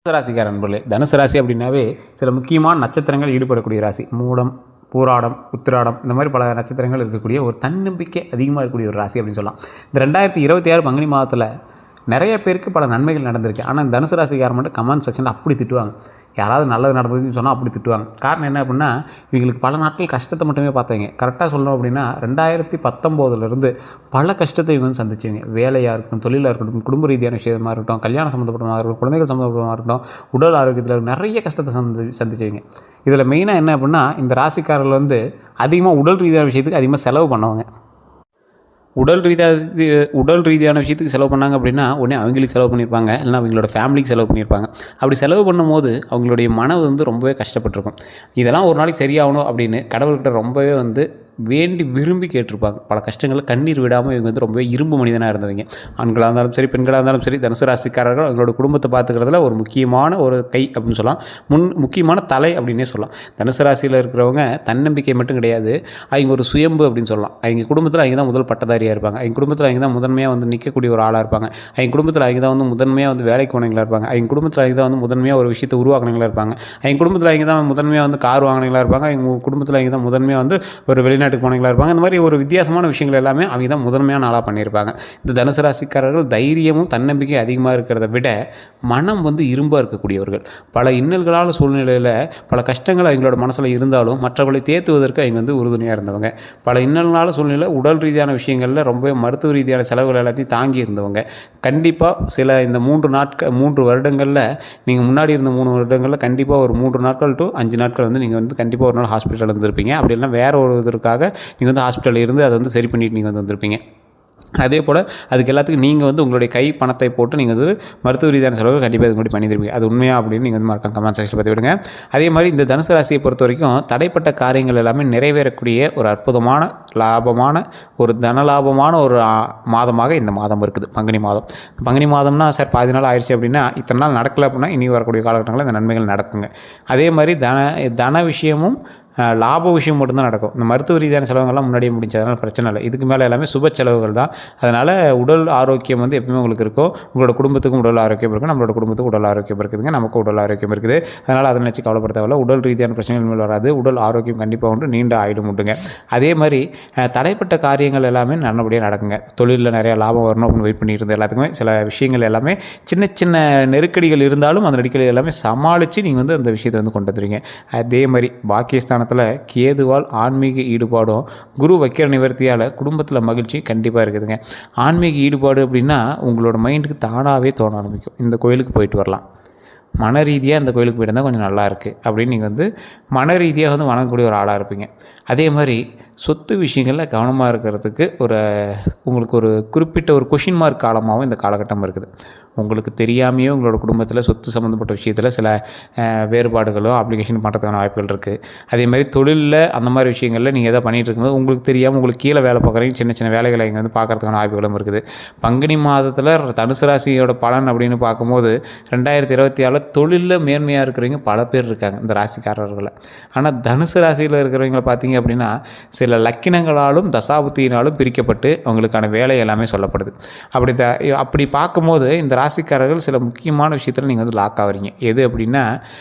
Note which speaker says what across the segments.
Speaker 1: தனுசு ராசிக்கார நண்பர்களே, தனுசு ராசி அப்படின்னாவே சில முக்கியமான நட்சத்திரங்கள் ஈடுபடக்கூடிய ராசி. மூலம், பூராடம், உத்திராடம், இந்த மாதிரி பல நட்சத்திரங்கள் இருக்கக்கூடிய ஒரு தன்னம்பிக்கை அதிகமாக இருக்கக்கூடிய ஒரு ராசி அப்படின்னு சொல்லலாம். இந்த 2026 பங்குனி மாதத்தில் நிறைய பேருக்கு பல நன்மைகள் நடந்திருக்கு. ஆனால் தனுசு ராசிக்காரர் மட்டும் கமெண்ட் செக்ஷனில் அப்படி திட்டுவாங்க. யாராவது நல்லது நடந்ததுன்னு சொன்னால் அப்படி திட்டுவாங்க. காரணம் என்ன அப்படின்னா, இவங்களுக்கு பல நாட்கள் கஷ்டத்தை மட்டுமே பார்த்தவங்க. கரெக்டாக சொல்லணும் அப்படின்னா 2019 பல கஷ்டத்தை இவங்க வந்து சந்திச்சிங்க. வேலையாக இருக்கட்டும், தொழிலாக இருக்கட்டும், குடும்ப ரீதியான விஷயமாக இருக்கட்டும், கல்யாணம் சம்மந்தப்பட்டமாக இருக்கட்டும், குழந்தைகள் சம்மந்தப்பட்டமாக இருக்கட்டும், உடல் ஆரோக்கியத்தில் நிறைய கஷ்டத்தை சந்திச்சிங்க. இதில் மெயினாக என்ன அப்படின்னா, இந்த ராசிக்காரர்கள் வந்து அதிகமாக உடல் ரீதியான விஷயத்துக்கு அதிகமாக செலவு பண்ணுவாங்க. உடல் ரீதியான விஷயத்துக்கு செலவு பண்ணாங்க அப்படின்னா உடனே அவங்களுக்கு செலவு பண்ணியிருப்பாங்க, இல்லைனா அவங்களோட ஃபேமிலிக்கு செலவு பண்ணியிருப்பாங்க. அப்படி செலவு பண்ணும்போது அவங்களுடைய மனம் வந்து ரொம்பவே கஷ்டப்பட்டிருக்கும். இதெல்லாம் ஒரு நாளைக்கு சரியாகணும் அப்படின்னு கடவுள்கிட்ட ரொம்பவே வந்து வேண்டி விரும்பி கேட்டிருப்பாங்க. பல கஷ்டங்களை கண்ணீர் விடாமல் இவங்க வந்து ரொம்பவே இரும்பு மனிதனாக இருந்தவங்க. ஆண்களாக இருந்தாலும் சரி, பெண்களாக இருந்தாலும் சரி, தனுசு ராசிக்காரர்கள் அவங்களோட குடும்பத்தை பார்த்துக்கிறதுல ஒரு முக்கியமான ஒரு கை அப்படின்னு சொல்லலாம். முக்கியமான தலை அப்படின்னே சொல்லலாம். தனுசு ராசியில் இருக்கிறவங்க தன்னம்பிக்கை மட்டும் கிடையாது, அவங்க ஒரு சுயம்பு அப்படின்னு சொல்லலாம். அவங்க குடும்பத்தில் அவங்க தான் முதல் பட்டதாரியாக இருப்பாங்க. அவங்க குடும்பத்தில் அவங்க தான் முதன்மையாக வந்து நிற்கக்கூடிய ஒரு ஆளாக இருப்பாங்க. அவங்க குடும்பத்தில் அவங்க தான் வந்து முதன்மையாக வந்து வேலைக்கு போனவங்களாக இருப்பாங்க. அவங்க குடும்பத்தில் அவங்க தான் வந்து முதன்மையாக ஒரு விஷயத்தை உருவாக்கினவங்களாக இருப்பாங்க. அவங்க குடும்பத்தில் அவங்க தான் முதன்மையாக வந்து கார் வாங்கினவங்களாக இருப்பாங்க. அவங்க குடும்பத்தில் அவங்க தான் முதன்மையாக வந்து ஒரு வெளிநாட்டுக்கு போனவங்களாக இருப்பாங்க. இந்த மாதிரி ஒரு வித்தியாசமான விஷயங்கள் எல்லாமே அவங்க தான் முதன்மையான ஆளாக பண்ணியிருப்பாங்க. இந்த தனுசு ராசிக்காரர்கள் தைரியமும் தன்னம்பிக்கை அதிகமாக இருக்கிறத விட மனம் வந்து இரும்பாக இருக்கக்கூடியவர்கள். பல இன்னல்களான சூழ்நிலையில் பல கஷ்டங்கள் அவங்களோட மனசில் இருந்தாலும் மற்றவர்களை தேத்துவதற்கு அவங்க வந்து உறுதுணையாக இருந்தவங்க. பல இன்னல்களான சூழ்நிலையில் உடல் ரீதியான விஷயங்களில் ரொம்ப மருத்துவ ரீதியான செலவுகள் எல்லாத்தையும் தாங்கி இருந்தவங்க. கண்டிப்பாக சில இந்த 3 வருடங்களில் நீங்கள் முன்னாடி இருந்த 3 வருடங்களில் கண்டிப்பாக ஒரு 3 நாட்கள் to 5 நாட்கள் வந்து நீங்கள் வந்து கண்டிப்பாக ஒரு நாள் ஹாஸ்பிட்டல் இருந்திருப்பீங்க. அப்படி இல்லைனா வேறு ஒரு இதற்காக நீங்கள் வந்து ஹாஸ்பிட்டலில் இருந்து அதை வந்து சரி பண்ணிட்டு நீங்கள் வந்து வந்திருப்பீங்க. அதே போல் அதுக்கு எல்லாத்துக்கும் நீங்கள் வந்து உங்களுடைய கை பணத்தை போட்டு நீங்கள் வந்து மருத்துவ ரீதியான செலவுகள் கண்டிப்பாக இது கூட பண்ணியிருப்பீங்க. அது உண்மையா அப்படின்னு நீங்கள் வந்து மறக்காம கமெண்ட் செக்ஷனில் பற்றி விடுங்க. அதே மாதிரி இந்த தனுசு ராசியை பொறுத்த வரைக்கும் தடைப்பட்ட காரியங்கள் எல்லாமே நிறைவேறக்கூடிய ஒரு அற்புதமான லாபமான ஒரு தனலாபமான ஒரு மாதமாக இந்த மாதம் இருக்குது. பங்குனி மாதம்னா சார் பாதி நாள் ஆயிடுச்சு அப்படின்னா இத்தனை நாள் நடக்கலை அப்படின்னா இனி வரக்கூடிய காலகட்டங்களில் இந்த நன்மைகள் நடக்குங்க. அதே மாதிரி தன விஷயமும் லாப விஷயம் மட்டும்தான் நடக்கும். இந்த மருத்துவ ரீதியான செலவுகள்லாம் முன்னாடியே முடிஞ்சதுனால பிரச்சனை இல்லை. இதுக்கு மேலே எல்லாமே சுப செலவுகள் தான். அதனால் உடல் ஆரோக்கியம் வந்து எப்பவுமே உங்களுக்கு இருக்கும். உங்களோட குடும்பத்துக்கும் உடல் ஆரோக்கியம் இருக்கும், நம்மளோட குடும்பத்துக்கும் உடல் ஆரோக்கியம் இருக்குதுங்க, நமக்கும் உடல் ஆரோக்கியம் இருக்குது. அதனால் அதை நினச்சி கவலைப்பட தேவையில்ல. உடல் ரீதியான பிரச்சனைகள் மேல் வராது. உடல் ஆரோக்கியம் கண்டிப்பாக உண்டு, நீண்ட ஆயுடும் உண்டுங்க. அதே மாதிரி தடைப்பட்ட காரியங்கள் எல்லாமே நல்லபடியாக நடக்குங்க. தொழிலில் நிறையா லாபம் வரணும் அப்படின்னு வெயிட் பண்ணிட்டு இருந்த எல்லாத்துக்குமே சில விஷயங்கள் எல்லாமே சின்ன சின்ன நெருக்கடிகள் இருந்தாலும் அந்த நெருக்கடிகள் எல்லாமே சமாளித்து நீங்கள் வந்து அந்த விஷயத்தை வந்து கொண்டு வந்துடுவீங்க. அதே மாதிரி பாக்கியஸ்தானத்தில் கேதுவால் ஆன்மீக ஈடுபாடும் குரு வைக்கிற நிவர்த்தியால் குடும்பத்தில் மகிழ்ச்சி கண்டிப்பாக இருக்குதுங்க. ஆன்மீக ஈடுபாடு அப்படின்னா உங்களோட மைண்டுக்கு தானாகவே தோண ஆரம்பிக்கும். இந்த கோயிலுக்கு போயிட்டு வரலாம், மன ரீதியாக அந்த கோயிலுக்கு போய்ட்டு இருந்தால் கொஞ்சம் நல்லா இருக்குது அப்படின்னு நீங்கள் வந்து மன ரீதியாக வந்து வணங்கக்கூடிய ஒரு ஆளாக இருப்பீங்க. அதே மாதிரி சொத்து விஷயங்களில் கவனமாக இருக்கிறதுக்கு உங்களுக்கு ஒரு குறிப்பிட்ட ஒரு கொஷின் மார்க் காலமாகவும் இந்த காலகட்டம் இருக்குது. உங்களுக்கு தெரியாமையே உங்களோட குடும்பத்தில் சொத்து சம்மந்தப்பட்ட விஷயத்தில் சில வேறுபாடுகளும் அப்ளிகேஷன் பண்ணுறதுக்கான வாய்ப்புகள் இருக்குது. அதே மாதிரி தொழிலில் அந்த மாதிரி விஷயங்களில் நீங்கள் எதாவது பண்ணிகிட்டு இருக்கும்போது உங்களுக்கு தெரியாமல் உங்களுக்கு கீழே வேலை பார்க்குறீங்க, சின்ன சின்ன வேலைகளை இங்கே வந்து பார்க்குறதுக்கான வாய்ப்புகளும் இருக்குது. பங்குனி மாதத்தில் தனுசு ராசியோட பலன் அப்படின்னு பார்க்கும்போது 2024 தொழிலில் மேன்மையாக இருக்கிறவங்க பல பேர் இருக்காங்க இந்த ராசிக்காரர்களை. ஆனால் தனுசு ராசியில் இருக்கிறவங்களை பார்த்தீங்க அப்படின்னா சில லக்கினங்களாலும் தசாபுத்தியினாலும் பிரிக்கப்பட்டு அவங்களுக்கான வேலை எல்லாமே சொல்லப்படுது. அப்படி பார்க்கும்போது இந்த ராசிக்காரர்கள் சில முக்கியமான விஷயத்தில் நீங்கள் வந்து லாக் ஆகிறீங்க. எது அப்படின்னா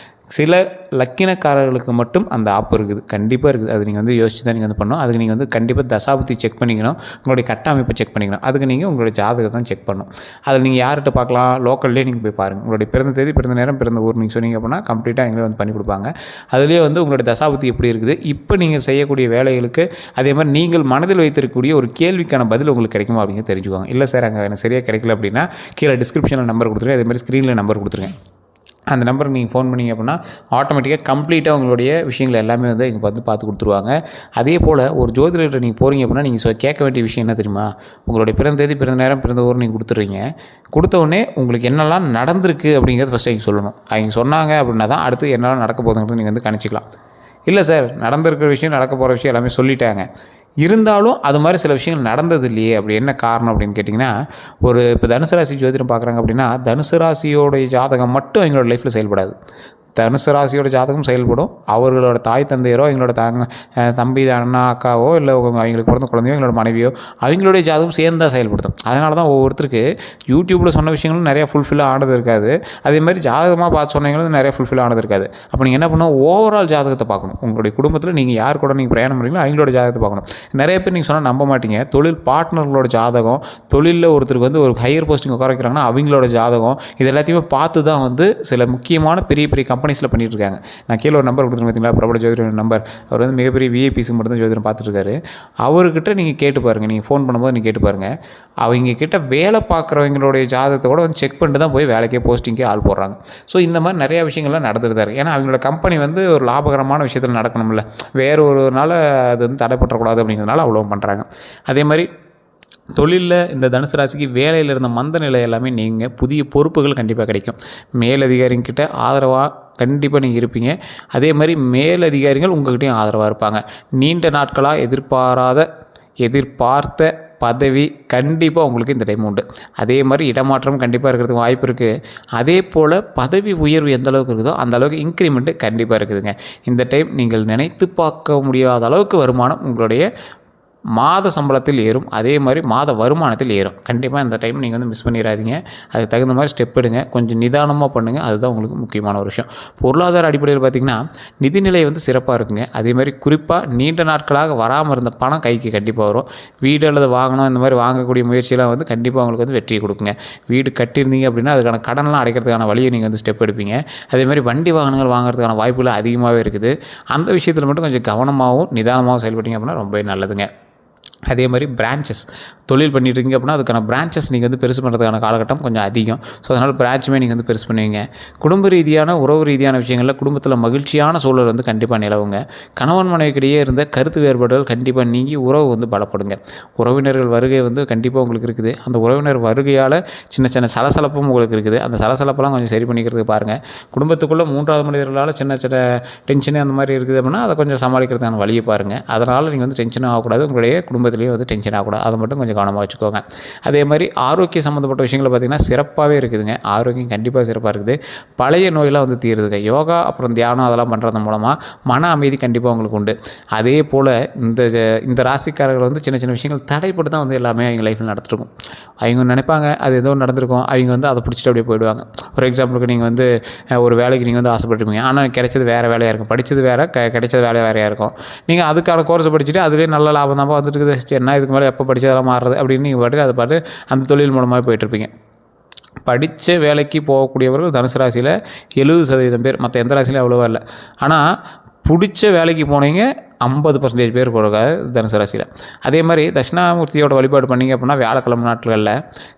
Speaker 1: சில லக்கினக்காரர்களுக்கு மட்டும் அந்த ஆப்பு இருக்குது, கண்டிப்பாக இருக்குது. அது நீங்கள் வந்து யோசிச்சு தான் நீங்கள் வந்து பண்ணணும். அதுக்கு நீங்கள் வந்து கண்டிப்பாக தசாபுத்தி செக் பண்ணிக்கணும், உங்களுடைய கட்ட அமைப்பை செக் பண்ணிக்கணும். அதுக்கு நீங்கள் உங்களுடைய ஜாதகத்தை தான் செக் பண்ணணும். அதில் நீங்கள் யார்கிட்ட பார்க்கலாம், லோக்கல்லே நீங்கள் போய் பாருங்கள். உங்களுடைய பிறந்த தேதி, பிறந்த நேரம், பிறந்த ஊர் நீங்கள் சொன்னீங்க அப்படின்னா கம்ப்ளீட்டாக எங்களே வந்து பண்ணி கொடுப்பாங்க. அதுலேயே வந்து உங்களுடைய தசாபுத்தி எப்படி இருக்குது, இப்போ நீங்கள் செய்யக்கூடிய வேலைகளுக்கு அதே மாதிரி நீங்கள் மனதில் வைத்திருக்கக்கூடிய ஒரு கேள்விக்கான பதில் உங்களுக்கு கிடைக்குமா அப்படிங்க தெரிஞ்சுக்குவாங்க. இல்லை சார் அங்கே எனக்கு சரியாக கிடைக்கல அப்படின்னா கீழே டிஸ்கிரிப்ஷனில் நம்பர் கொடுத்துருங்க, அதே மாதிரி ஸ்க்ரீனில் நம்பர் கொடுத்துருங்க. அந்த நம்பருக்கு நீங்கள் ஃபோன் பண்ணிங்க அப்படின்னா ஆட்டோமேட்டிக்காக கம்ப்ளீட்டாக உங்களுடைய விஷயங்கள் எல்லாமே வந்து இங்கே பார்த்து கொடுத்துருவாங்க. அதே போல் ஒரு ஜோதிடர்கிட்ட நீங்கள் போகிறீங்க அப்படின்னா நீங்கள் கேட்க வேண்டிய விஷயம் என்ன தெரியுமா, உங்களுடைய பிறந்த தேதி, பிறந்த நேரம், பிறந்த ஊர் நீங்கள் கொடுத்துட்றீங்க. கொடுத்தவுடனே உங்களுக்கு என்னெல்லாம் நடந்திருக்கு அப்படிங்கிறது ஃபஸ்ட்டு அவங்க சொல்லணும். அவங்க சொன்னாங்க அப்படின்னா தான் அடுத்து என்னெல்லாம் நடக்க போகுதுங்கிறது நீங்கள் வந்து கணிச்சிக்கலாம். இல்லை சார் நடந்திருக்கிற விஷயம், நடக்க போகிற விஷயம் எல்லாமே சொல்லிட்டாங்க, இருந்தாலும் அது மாதிரி சில விஷயங்கள் நடந்தது இல்லையே, அப்படி என்ன காரணம் அப்படின்னு கேட்டிங்கன்னா, இப்போ தனுசு ராசி ஜோதிடம் பார்க்குறாங்க அப்படின்னா தனுசு ராசியோடைய ஜாதகம் மட்டும் எங்களோட லைஃப்பில் செயல்படாது. தனுசு ராசியோட ஜாதகம் செயல்படும். அவர்களோட தாய் தந்தையரோ, எங்களோட தம்பி அண்ணா அக்காவோ, இல்லை அவங்களுக்கு பிறந்த குழந்தையோ, எங்களோட மனைவியோ, அவங்களுடைய ஜாதகம் சேர்ந்து தான் செயல்படுத்தும். அதனால தான் ஒவ்வொருத்தருக்கு யூடியூப்பில் சொன்ன விஷயங்களும் நிறையா ஃபுல்ஃபில்லாக ஆனது இருக்காது. அதே மாதிரி ஜாதகமாக பார்த்து சொன்னீங்களும் நிறையா ஃபுல்ஃபில் ஆனது இருக்காது. அப்போ நீங்கள் என்ன பண்ணணும், ஓவரால் ஜாதகத்தை பார்க்கணும். உங்களுடைய குடும்பத்தில் நீங்கள் யார் கூட நீங்கள் பிரயாணம் பண்ணுறீங்களோ அவங்களோட ஜாதகத்தை பார்க்கணும். நிறைய பேர் நீங்கள் சொன்னால் நம்ப மாட்டீங்க, தொழில் பார்ட்னர்களோட ஜாதகம், தொழிலில் ஒருத்தருக்கு வந்து ஒரு ஹையர் போஸ்டிங் உட்கார வைக்கிறாங்கன்னா அவங்களோட ஜாதகம், இது எல்லாத்தையுமே பார்த்து தான் வந்து சில முக்கியமான பெரிய பெரிய கம்பெனிஸில் பண்ணிட்டு இருக்காங்க. நான் கீழே ஒரு நம்பர் கொடுத்துருக்கேன் பார்த்தீங்களா, பிரபல ஜோதிடர் நம்பர். அவர் வந்து மிகப்பெரிய விஐபிஸுக்கு மட்டும் தான் ஜோதிடம் பார்த்துட்டு இருக்காரு. அவர்கிட்ட நீங்கள் கேட்டு பாருங்கள், நீங்கள் ஃபோன் பண்ணும்போது நீங்கள் கேட்டு பாருங்கள். அவங்க கிட்ட வேலை பார்க்குறவங்களுடைய ஜாதகத்தை கூட வந்து செக் பண்ணிட்டு தான் போய் வேலைக்கே போஸ்டிங்கே ஆள் போடுறாங்க. ஸோ இந்த மாதிரி நிறையா விஷயங்கள்லாம் நடந்துட்டு தான் இருக்குது. ஏன்னா அவங்களோட கம்பெனி வந்து ஒரு லாபகரமான விஷயத்தில் நடக்கணும்ல, வேறு ஒரு நாள் அது வந்து தடைப்பற்றக்கூடாது அப்படிங்கிறதுனால அவ்வளோ பண்ணுறாங்க. அதே மாதிரி தொழிலில் இந்த தனுசு ராசிக்கு வேலையில் இருந்த மந்த நிலை எல்லாமே நீங்கள் புதிய பொறுப்புகள் கண்டிப்பாக கிடைக்கும். மேலதிகாரிங்கிட்ட ஆதரவாக கண்டிப்பாக நீங்கள் இருப்பீங்க. அதே மாதிரி மேலதிகாரிகள் உங்கள்கிட்டையும் ஆதரவாக இருப்பாங்க. நீண்ட நாட்களாக எதிர்பார்த்த பதவி கண்டிப்பாக உங்களுக்கு இந்த டைம் உண்டு. அதே மாதிரி இடமாற்றம் கண்டிப்பாக இருக்கிறதுக்கு வாய்ப்பு இருக்குது. அதே போல் பதவி உயர்வு எந்த அளவுக்கு இருக்குதோ அந்த அளவுக்கு இன்க்ரிமெண்ட்டு கண்டிப்பாக இருக்குதுங்க. இந்த டைம் நீங்கள் நினைத்து பார்க்க முடியாத அளவுக்கு வருமானம் உங்களுடைய மாத சம்பளத்தில் ஏறும். அதே மாதிரி மாத வருமானத்தில் ஏறும். கண்டிப்பாக இந்த டைம் நீங்கள் வந்து மிஸ் பண்ணிடாதீங்க. அதுக்கு தகுந்த மாதிரி ஸ்டெப் எடுங்க. கொஞ்சம் நிதானமாக பண்ணுங்கள். அதுதான் உங்களுக்கு முக்கியமான ஒரு விஷயம். பொருளாதார அடிப்படையில் பார்த்திங்கன்னா நிதிநிலை வந்து சிறப்பாக இருக்குங்க. அதே மாதிரி குறிப்பாக நீண்ட நாட்களாக வராமல் இருந்த பணம் கைக்கு கண்டிப்பாக வரும். வீடு அல்லது வாங்கணும், இந்த மாதிரி வாங்கக்கூடிய முயற்சியெல்லாம் வந்து கண்டிப்பாக உங்களுக்கு வந்து வெற்றியை கொடுக்குங்க. வீடு கட்டியிருந்தீங்க அப்படின்னா அதுக்கான கடனெலாம் அடைக்கிறதுக்கான வழியை நீங்கள் வந்து ஸ்டெப் எடுப்பீங்க. அதே மாதிரி வண்டி வாகனங்கள் வாங்குறதுக்கான வாய்ப்புகள் அதிகமாகவே இருக்குது. அந்த விஷயத்தில் மட்டும் கொஞ்சம் கவனமாகவும் நிதானமாகவும் செயல்பட்டீங்க அப்படின்னா ரொம்பவே நல்லதுங்க. அதே மாதிரி பிரான்ச்சஸ் தொழில் பண்ணிட்டுருக்கீங்க அப்படின்னா அதுக்கான பிரான்ச்சஸ் நீங்கள் வந்து பெருசு பண்ணுறதுக்கான காலகட்டம் கொஞ்சம் அதிகம். ஸோ அதனால் பிரான்ச்சுமே நீங்கள் வந்து பெருசு பண்ணுவீங்க. குடும்ப ரீதியான உறவு ரீதியான விஷயங்களில் குடும்பத்தில் மகிழ்ச்சியான சூழல் வந்து கண்டிப்பாக நிலவுங்க. கணவன் மனைவிக்கிடையே இருந்த கருத்து வேறுபாடுகள் கண்டிப்பாக நீங்கி உறவு வந்து பலப்படுங்க. உறவினர்கள் வருகை வந்து கண்டிப்பாக உங்களுக்கு இருக்குது. அந்த உறவினர் வருகையால் சின்ன சின்ன சலசலப்பும் உங்களுக்கு இருக்குது. அந்த சலசலப்பெல்லாம் கொஞ்சம் சரி பண்ணிக்கிறதுக்கு பாருங்கள். குடும்பத்துக்குள்ளே மூன்றாவது மனிதர்களால் சின்ன சின்ன டென்ஷனு அந்த மாதிரி இருக்குது அப்படின்னா அதை கொஞ்சம் சமாளிக்கிறதுக்கான வழியை பாருங்கள். அதனால் நீங்கள் வந்து டென்ஷன் ஆகக்கூடாது. உங்களுடைய குடும்பத்திலேயே வந்து டென்ஷன் ஆகக்கூடாது. அதை மட்டும் கொஞ்சம் கவனமாக வச்சுக்கோங்க. அதே மாதிரி ஆரோக்கிய சம்மந்தப்பட்ட விஷயங்களை பார்த்திங்கன்னா சிறப்பாகவே இருக்குதுங்க. ஆரோக்கியம் கண்டிப்பாக சிறப்பாக இருக்குது. பழைய நோயெல்லாம் வந்து தீருதுங்க. யோகா அப்புறம் தியானம் அதெல்லாம் பண்ணுறது மூலமாக மன அமைதி கண்டிப்பாக உங்களுக்கு உண்டு. அதே போல் இந்த ராசிக்காரர்கள் வந்து சின்ன சின்ன விஷயங்கள் தடைப்பட்டு தான் வந்து எல்லாமே அவங்க லைஃப்பில் நடத்திருக்கும். அவங்க நினைப்பாங்க அது ஏதோ நடந்திருக்கும், அவங்க வந்து அதை பிடிச்சிட்டு அப்படியே போயிடுவாங்க. ஒரு எக்ஸாம்பிளுக்கு நீங்கள் வந்து ஒரு வேலைக்கு நீங்கள் வந்து ஆசைப்பட்டுருப்பீங்க, ஆனால் கிடைச்சது வேறு வேலையாக இருக்கும். படித்தது வேறு, கிடைச்சது வேறையாக இருக்கும். நீங்கள் அதுக்கான கோர்ஸை படிச்சுட்டு அதுவே நல்ல லாபம் தான் வந்துட்டு இருக்குது. என்ன இதுக்கு மேலே எப்போ படித்ததெல்லாம் மாறுறது அப்படின்னு நீங்கள் பாட்டுக்கு அதை பாட்டு அந்த தொழில் மூலமாக போயிட்டுருப்பீங்க. படித்த வேலைக்கு போகக்கூடியவர்கள் தனுசு ராசியில் 70% பேர், மற்ற எந்த ராசியிலும் அவ்வளோவா இல்லை. ஆனால் பிடிச்ச வேலைக்கு போனீங்க 50% பேர் போகிறாங்க தனுசு ராசியில். அதே மாதிரி தட்சிணாமூர்த்தியோட வழிபாடு பண்ணிங்க அப்படின்னா வியாழக்கிழமை நாட்களில்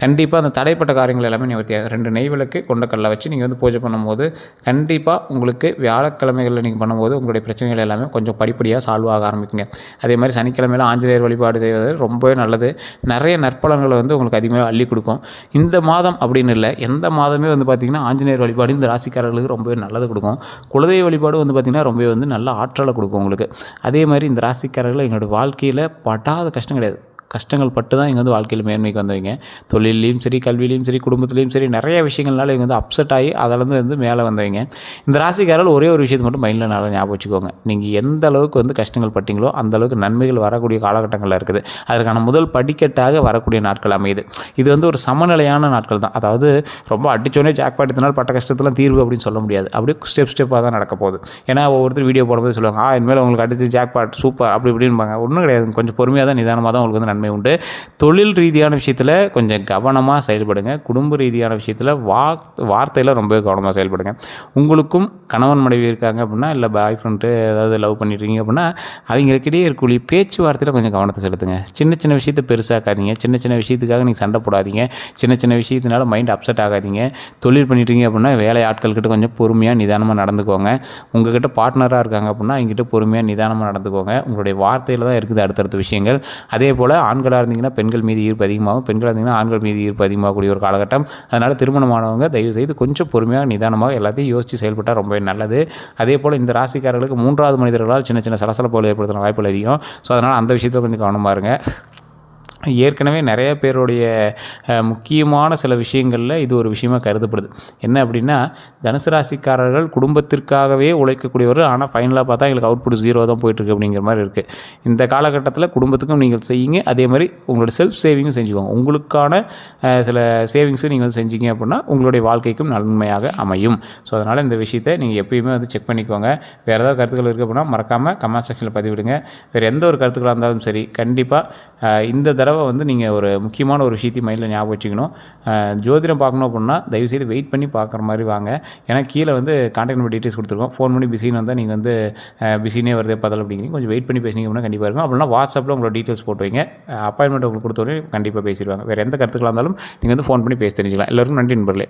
Speaker 1: கண்டிப்பாக அந்த தடைப்பட்ட காரியங்கள் எல்லாமே நிவர்த்தியாகும். 2 நெய் விளக்கு கொண்டக்கல்லை வச்சு நீங்கள் வந்து பூஜை பண்ணும்போது கண்டிப்பாக உங்களுக்கு வியாழக்கிழமைகளில் நீங்கள் பண்ணும்போது உங்களுடைய பிரச்சனைகள் எல்லாமே கொஞ்சம் படிப்படியாக சால்வ் ஆக ஆரம்பிக்குங்க. அதே மாதிரி சனிக்கிழமையில் ஆஞ்சநேயர் வழிபாடு செய்வது ரொம்பவே நல்லது. நிறைய நற்பலன்களை வந்து உங்களுக்கு அதிகமாக அள்ளி கொடுக்கும். இந்த மாதம் அப்படின்னு இல்லை, எந்த மாதமே வந்து பார்த்திங்கன்னா ஆஞ்சநேயர் வழிபாடு இந்த ராசிக்காரர்களுக்கு ரொம்பவே நல்லது கொடுக்கும். குலதெய்வ வழிபாடு வந்து பார்த்திங்கன்னா ரொம்பவே வந்து நல்ல ஆற்றலை கொடுக்கும் உங்களுக்கு. அதே மாதிரி இந்த ராசிக்காரர்கள் எங்களோட வாழ்க்கையில் படாத கஷ்டம் கிடையாது. கஷ்டங்கள் பட்டு தான் இங்கே வந்து வாழ்க்கையில் மேன்மைக்கு வந்தவங்க. தொழிலையும் சரி, கல்வியிலையும் சரி, குடும்பத்துலேயும் சரி, நிறைய விஷயங்கள்னால இங்கே வந்து அப்செட் ஆகி அதிலேருந்து வந்து மேலே வந்தவங்க. இந்த ராசிக்காரர்கள் ஒரே ஒரு விஷயத்தை மட்டும் மைண்டில் நல்லா ஞாபகம் வச்சுக்கோங்க. நீங்கள் எந்த அளவுக்கு வந்து கஷ்டங்கள் பட்டிங்களோ அந்த அளவுக்கு நன்மைகள் வரக்கூடிய காலகட்டங்களில் இருக்குது. அதற்கான முதல் படிக்கட்டாக வரக்கூடிய நாட்கள் அமையுது. இது வந்து ஒரு சமநிலையான நாட்கள் தான். அதாவது ரொம்ப அடித்தோடனே ஜாக்பாட் இதனால் பட்ட கஷ்டத்தெல்லாம் தீர்வு அப்படின்னு சொல்ல முடியாது. அப்படியே ஸ்டெப்பாக தான் நடக்க போகுது. ஏன்னா ஒவ்வொருத்தர் வீடியோ போடும்போது சொல்லுவாங்க, இனிமேல் உங்களுக்கு அடித்து ஜாக்பாட் சூப்பர் அப்படி இப்படின்பாங்க. ஒன்றும் கிடையாது. கொஞ்சம் பொறுமையாக தான் நிதானமாக தான் உங்களுக்கு வந்து நன்மை உண்டு. தொழில் ரீதியான விஷயத்தில் கொஞ்சம் கவனமாக செயல்படுங்க. குடும்ப ரீதியான விஷயத்தில் வார்த்தையில் ரொம்ப கவனமாக செயல்படுங்க. உங்களுக்கும் கணவன் மனைவி இருக்காங்க அப்படின்னா, இல்லை பாய் ஃப்ரெண்டு ஏதாவது லவ் பண்ணிட்டுருக்கீங்க அப்படின்னா அவங்களுக்கிட்டே இருக்கக்கூடிய பேச்சுவார்த்தையில் கொஞ்சம் கவனத்தை செலுத்துங்க. சின்ன சின்ன விஷயத்தை பெருசாக்காதீங்க. சின்ன சின்ன விஷயத்துக்காக நீங்கள் சண்டை போடாதீங்க. சின்ன சின்ன விஷயத்தினால மைண்ட் அப்செட் ஆகாதீங்க. தொழில் பண்ணிட்டுருக்கீங்க அப்படின்னா வேலை ஆட்கள்கிட்ட கொஞ்சம் பொறுமையாக நிதானமாக நடந்துக்கோங்க. உங்கள்கிட்ட பார்ட்னராக இருக்காங்க அப்படின்னா அவங்ககிட்ட பொறுமையாக நிதானமாக நடந்துக்கோங்க. உங்களுடைய வார்த்தையில் தான் இருக்குது அடுத்தடுத்த விஷயங்கள். அதே போல் ஆண்களாக இருந்தீங்கன்னா பெண்கள் மீது ஈர்ப்பு அதிகமாகும், பெண்களாக இருந்தீங்கன்னா ஆண்கள் மீது ஈர்ப்பு அதிகமாகக்கூடிய ஒரு காலகட்டம். அதனால் திருமணமானவங்க தயவுசெய்து கொஞ்சம் பொறுமையாக நிதானமாக எல்லாத்தையும் யோசித்து செயல்பட்டால் ரொம்பவே நல்லது. அதே போல் இந்த ராசிக்காரர்களுக்கு 3வது மனிதர்களால் சின்ன சின்ன சலசலப்புகள் ஏற்படுத்துகிற வாய்ப்புகள் அதிகம். ஸோ அதனால் அந்த விஷயத்தில் கொஞ்சம் கவனமாக இருங்க. ஏற்கனவே நிறைய பேருடைய முக்கியமான சில விஷயங்களில் இது ஒரு விஷயமாக கருதப்படுது. என்ன அப்படின்னா, தனுசு ராசிக்காரர்கள் குடும்பத்திற்காகவே உழைக்கக்கூடியவர்கள். ஆனால் ஃபைனலாக பார்த்தா எங்களுக்கு அவுட்புட் 0 தான் போயிட்டுருக்கு அப்படிங்கிற மாதிரி இருக்குது. இந்த காலகட்டத்தில் குடும்பத்துக்கும் நீங்கள் செய்யுங்க, அதே மாதிரி உங்களோட செல்ஃப் சேவிங்கும் செஞ்சுக்கோங்க. உங்களுக்கான சில சேவிங்ஸும் நீங்கள் வந்து செஞ்சீங்க அப்படின்னா உங்களுடைய வாழ்க்கைக்கும் நன்மையாக அமையும். ஸோ அதனால் இந்த விஷயத்தை நீங்கள் எப்பயுமே வந்து செக் பண்ணிக்கோங்க. வேறு ஏதாவது கருத்துக்கள் இருக்குது அப்படின்னா மறக்காமல் கமெண்ட் செக்ஷனில் பதிவிடுங்க. வேறு எந்த ஒரு கருத்துக்களாக இருந்தாலும் சரி, கண்டிப்பாக இந்த தடவை வந்து நீங்கள் ஒரு முக்கியமான ஒரு விஷயத்தையும் மைண்டில் ஞாபகம் வச்சுக்கணும். ஜோதிடம் பார்க்கணும் அப்படின்னா தயவுசெய்து வெயிட் பண்ணி பார்க்குற மாதிரி வாங்க. ஏன்னா கீழே வந்து கான்டாக்ட் நம்பர் டீட்டெயில்ஸ் கொடுத்துருக்கோம். ஃபோன் பண்ணி பிஸின்னு வந்தால் நீங்கள் வந்து பிஸினே வருது பதில் அப்படிங்கிறீங்க. கொஞ்சம் வெயிட் பண்ணி பேசினீங்க அப்படின்னா கண்டிப்பாக இருக்கும். அப்படின்னா வாட்ஸ்அப்பில் உங்களோட டீட்டெயில்ஸ் போட்டு வைங்க. அப்பாயின்மெண்ட் உங்களுக்கு கொடுத்தோடனே கண்டிப்பாக பேசிடுவாங்க. வேறு எந்த கருத்துக்களாக இருந்தாலும் நீங்கள் வந்து ஃபோன் பண்ணி பேசி தெரிஞ்சுக்கலாம். எல்லோருக்கும் நன்றி நண்பர்களே.